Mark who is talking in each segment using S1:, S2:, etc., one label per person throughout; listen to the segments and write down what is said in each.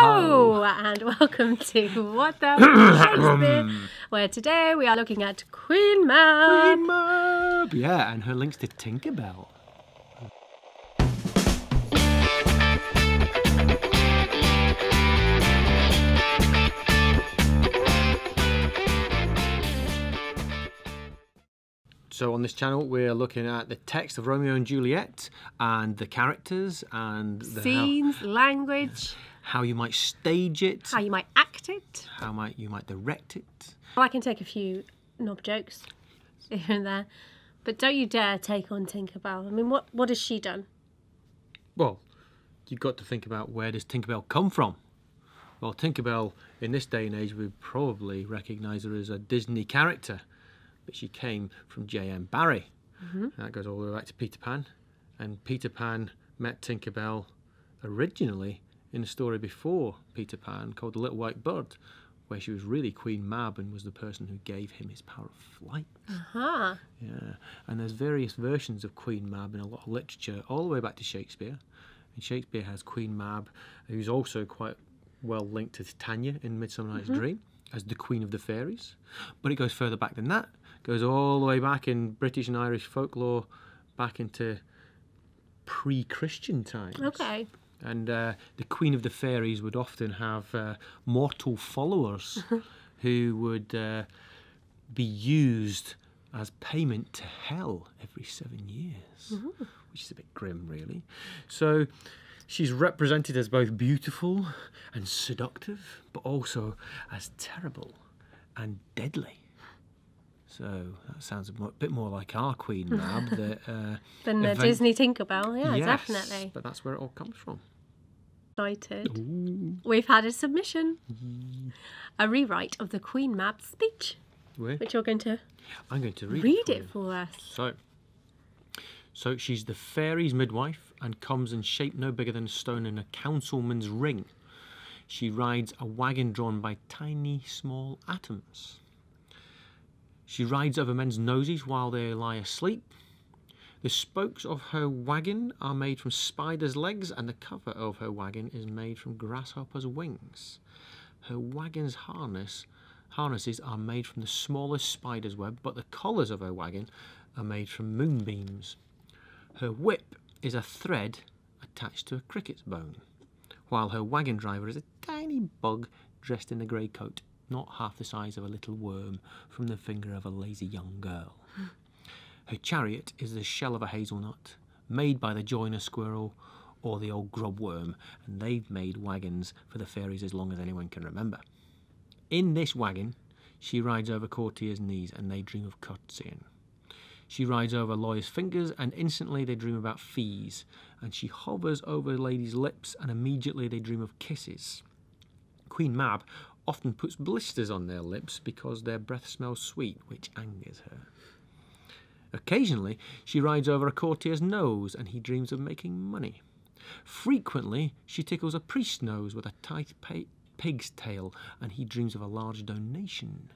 S1: Hello and welcome to What the Shakespeare, where today we are looking at Queen Mab.
S2: Queen Mab! Yeah, and her links to Tinkerbell. So on this channel we're looking at the text of Romeo and Juliet and the characters and the
S1: Scenes, language,
S2: how you might stage it,
S1: how you might act it,
S2: how you might direct it.
S1: I can take a few knob jokes here and there, but don't you dare take on Tinkerbell. I mean, what has she done?
S2: Well, you've got to think about, where does Tinkerbell come from? Well, Tinkerbell in this day and age would probably recognise her as a Disney character, but she came from J.M. Barrie. That goes all the way back to Peter Pan, and Peter Pan met Tinkerbell originally in a story before Peter Pan called The Little White Bird, where she was really Queen Mab and was the person who gave him his power of flight. Yeah, and there's various versions of Queen Mab in a lot of literature, all the way back to Shakespeare. And Shakespeare has Queen Mab, who's also quite well linked to Titania in Midsummer Night's Dream, as the Queen of the Fairies. But it goes further back than that. It goes all the way back in British and Irish folklore, back into pre-Christian times.
S1: Okay.
S2: And the Queen of the Fairies would often have mortal followers who would be used as payment to hell every 7 years, which is a bit grim, really. So she's represented as both beautiful and seductive, but also as terrible and deadly. So that sounds a bit more like our Queen Mab.
S1: Than the Disney Tinkerbell, yeah,
S2: yes,
S1: definitely.
S2: But that's where it all comes from.
S1: Excited.
S2: Ooh.
S1: We've had a submission. A rewrite of the Queen Mab speech, which you're going to
S2: I'm going to
S1: read it for us.
S2: So she's the fairy's midwife and comes in shape no bigger than a stone in a councilman's ring. She rides a wagon drawn by tiny small atoms. She rides over men's noses while they lie asleep. The spokes of her wagon are made from spiders' legs, and the cover of her wagon is made from grasshoppers' wings. Her wagon's harnesses are made from the smallest spider's web, but the collars of her wagon are made from moonbeams. Her whip is a thread attached to a cricket's bone, while her wagon driver is a tiny bug dressed in a grey coat, not half the size of a little worm from the finger of a lazy young girl. Her chariot is the shell of a hazelnut, made by the joiner squirrel or the old grubworm, and they've made wagons for the fairies as long as anyone can remember. In this wagon, she rides over courtiers' knees, and they dream of curtsying. She rides over lawyers' fingers, and instantly they dream about fees, and she hovers over ladies' lips, and immediately they dream of kisses. Queen Mab often puts blisters on their lips because their breath smells sweet, which angers her. Occasionally, she rides over a courtier's nose, and he dreams of making money. Frequently, she tickles a priest's nose with a tight pig's tail, and he dreams of a large donation.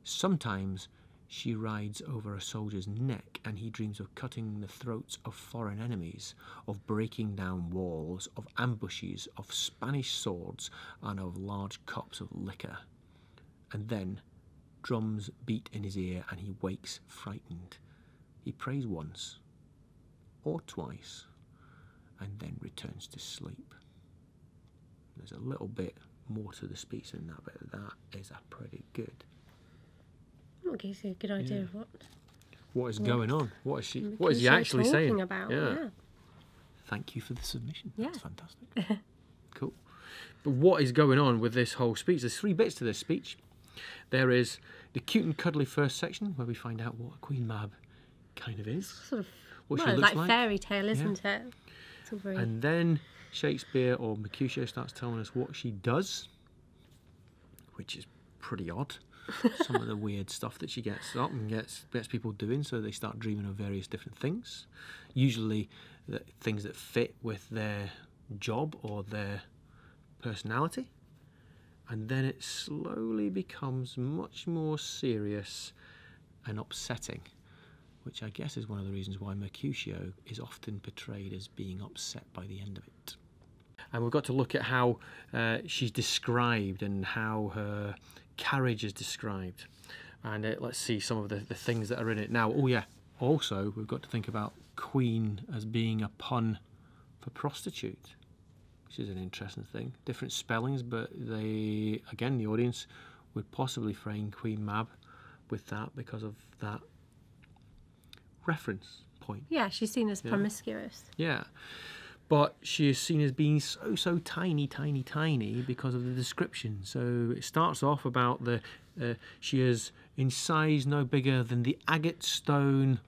S2: Sometimes she rides over a soldier's neck, and he dreams of cutting the throats of foreign enemies, of breaking down walls, of ambushes, of Spanish swords, and of large cups of liquor. And then drums beat in his ear, and he wakes frightened. He prays once or twice, and then returns to sleep. There's a little bit more to the speech than that, but that is a pretty good.
S1: That gives you a good idea of
S2: what is going on. What is he actually saying
S1: about?
S2: Yeah. Thank you for the submission.
S1: Yeah.
S2: That's fantastic. Cool. But what is going on with this whole speech? There's 3 bits to this speech. There is the cute and cuddly first section, where we find out what a Queen Mab kind of is.
S1: Sort of,
S2: what she looks
S1: like fairy tale, isn't it? It's all very...
S2: And then Shakespeare or Mercutio starts telling us what she does, which is pretty odd. Some of the weird stuff that she gets up and gets people doing, so they start dreaming of various different things, usually things that fit with their job or their personality. And then it slowly becomes much more serious and upsetting, which I guess is one of the reasons why Mercutio is often portrayed as being upset by the end of it. And we've got to look at how she's described and how her carriage is described. And let's see some of the things that are in it. Now, oh yeah, also we've got to think about queen as being a pun for prostitute, which is an interesting thing. Different spellings, but the audience would possibly frame Queen Mab with that because of that reference point.
S1: Yeah, she's seen as promiscuous.
S2: Yeah. But she is seen as being so tiny because of the description. So it starts off about she is in size no bigger than the agate stone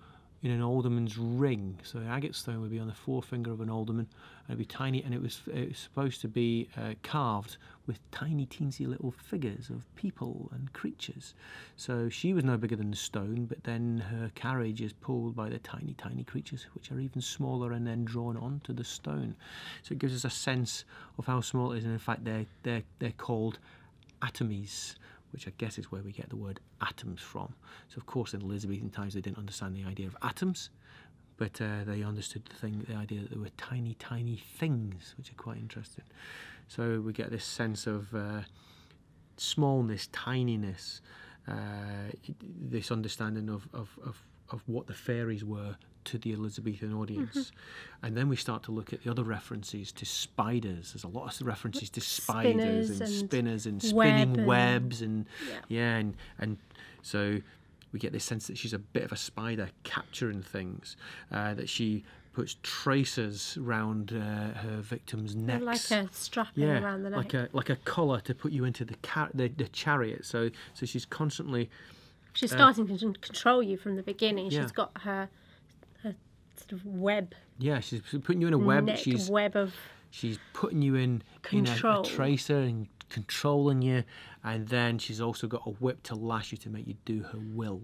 S2: in an alderman's ring. So the agate stone would be on the forefinger of an alderman, and it'd be tiny, and it was supposed to be carved with tiny teensy little figures of people and creatures. So she was no bigger than the stone, but then her carriage is pulled by the tiny creatures, which are even smaller, and then drawn onto the stone. So it gives us a sense of how small it is, and in fact they're called atomies, which I guess is where we get the word atoms from. So of course in Elizabethan times they didn't understand the idea of atoms, but they understood the idea that there were tiny things, which are quite interesting. So we get this sense of smallness, tininess, this understanding of what the fairies were to the Elizabethan audience. And then we start to look at the other references to spiders. There's a lot of references to spiders and spinners and spinning webs and and so we get this sense that she's a bit of a spider capturing things, that she puts tracers round her victims' necks,
S1: like a strapping around the neck,
S2: like a collar to put you into the chariot. So she's constantly
S1: starting to control you from the beginning. She's got her sort of web.
S2: Yeah, she's putting you in a web. She's putting you in a tracer and controlling you, and then she's also got a whip to lash you to make you do her will.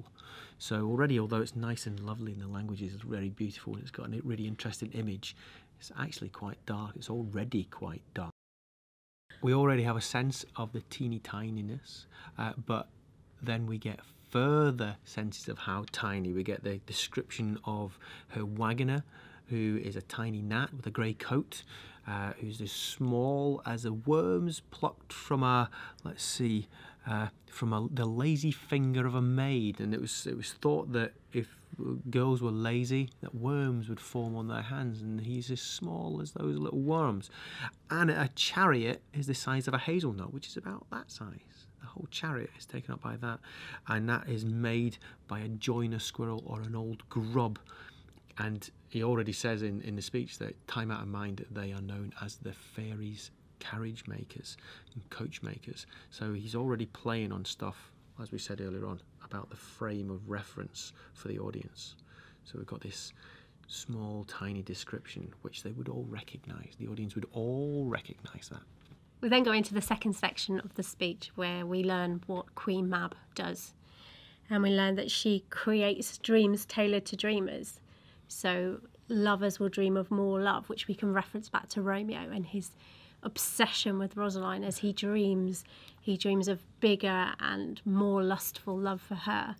S2: So already, although it's nice and lovely and the language is very beautiful and it's got a really interesting image, it's actually quite dark. It's already quite dark. We already have a sense of the teeny tininess, but then we get further senses of how tiny. We get the description of her wagoner, who is a tiny gnat with a grey coat, who's as small as the worms plucked from the lazy finger of a maid. And it was thought that if girls were lazy, that worms would form on their hands, and he's as small as those little worms. And a chariot is the size of a hazelnut, which is about that size. The whole chariot is taken up by that, and that is made by a joiner squirrel or an old grub. And he already says in the speech that time out of mind that they are known as the fairies' carriage makers and coach makers. So he's already playing on stuff, as we said earlier on, about the frame of reference for the audience. So we've got this small, tiny description which they would all recognise. The audience would all recognise that.
S1: We then go into the second section of the speech where we learn what Queen Mab does. And we learn that she creates dreams tailored to dreamers. So lovers will dream of more love, which we can reference back to Romeo and his obsession with Rosaline as he dreams of bigger and more lustful love for her.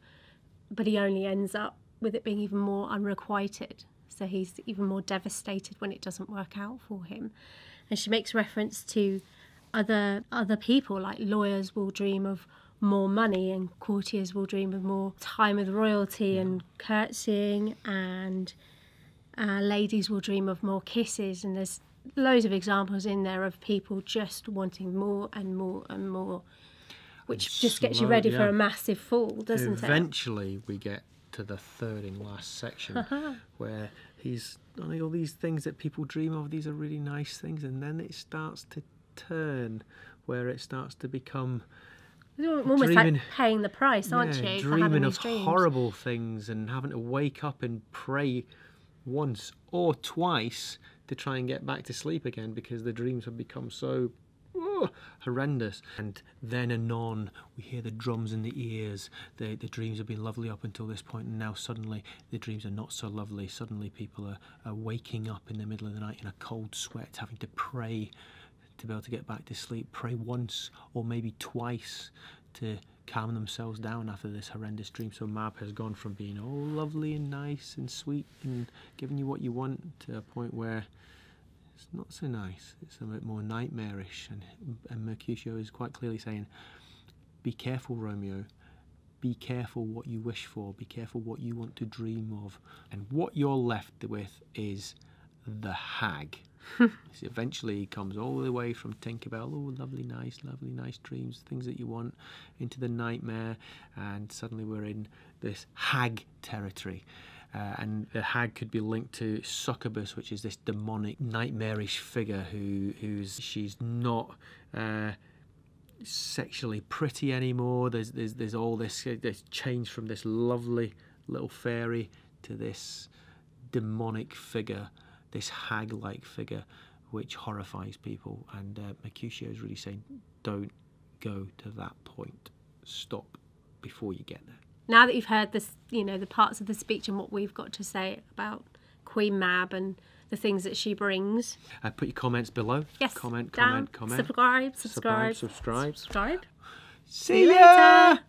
S1: But he only ends up with it being even more unrequited. So he's even more devastated when it doesn't work out for him. And she makes reference to other people, like lawyers will dream of more money and courtiers will dream of more time with royalty and curtsying, and ladies will dream of more kisses. And there's loads of examples in there of people just wanting more and more and more, which just gets you ready for a massive fall, doesn't it?
S2: Eventually we get to the third and last section where he's done all these things that people dream of. These are really nice things, and then it starts to turn where it starts to become
S1: almost like paying the price, aren't you?
S2: Dreaming of horrible things and having to wake up and pray once or twice to try and get back to sleep again because the dreams have become so horrendous. And then anon we hear the drums in the ears. The dreams have been lovely up until this point, and now suddenly the dreams are not so lovely. Suddenly people are waking up in the middle of the night in a cold sweat, having to pray to be able to get back to sleep, pray once or maybe twice to calm themselves down after this horrendous dream. So Mab has gone from being all lovely and nice and sweet and giving you what you want to a point where It's not so nice. It's a bit more nightmarish, and Mercutio is quite clearly saying, be careful, Romeo. Be careful what you wish for. Be careful what you want to dream of. And what you're left with is the hag. Eventually he comes all the way from Tinkerbell, oh, lovely, nice dreams, things that you want, into the nightmare, and suddenly we're in this hag territory. And the hag could be linked to succubus, which is this demonic, nightmarish figure she's not sexually pretty anymore. There's all this change from this lovely little fairy to this demonic figure, this hag-like figure, which horrifies people. And Mercutio is really saying, don't go to that point. Stop before you get there.
S1: Now that you've heard this, the parts of the speech and what we've got to say about Queen Mab and the things that she brings.
S2: Put your comments below.
S1: Yes.
S2: Comment.
S1: Subscribe.
S2: Subscribe.
S1: See
S2: you later.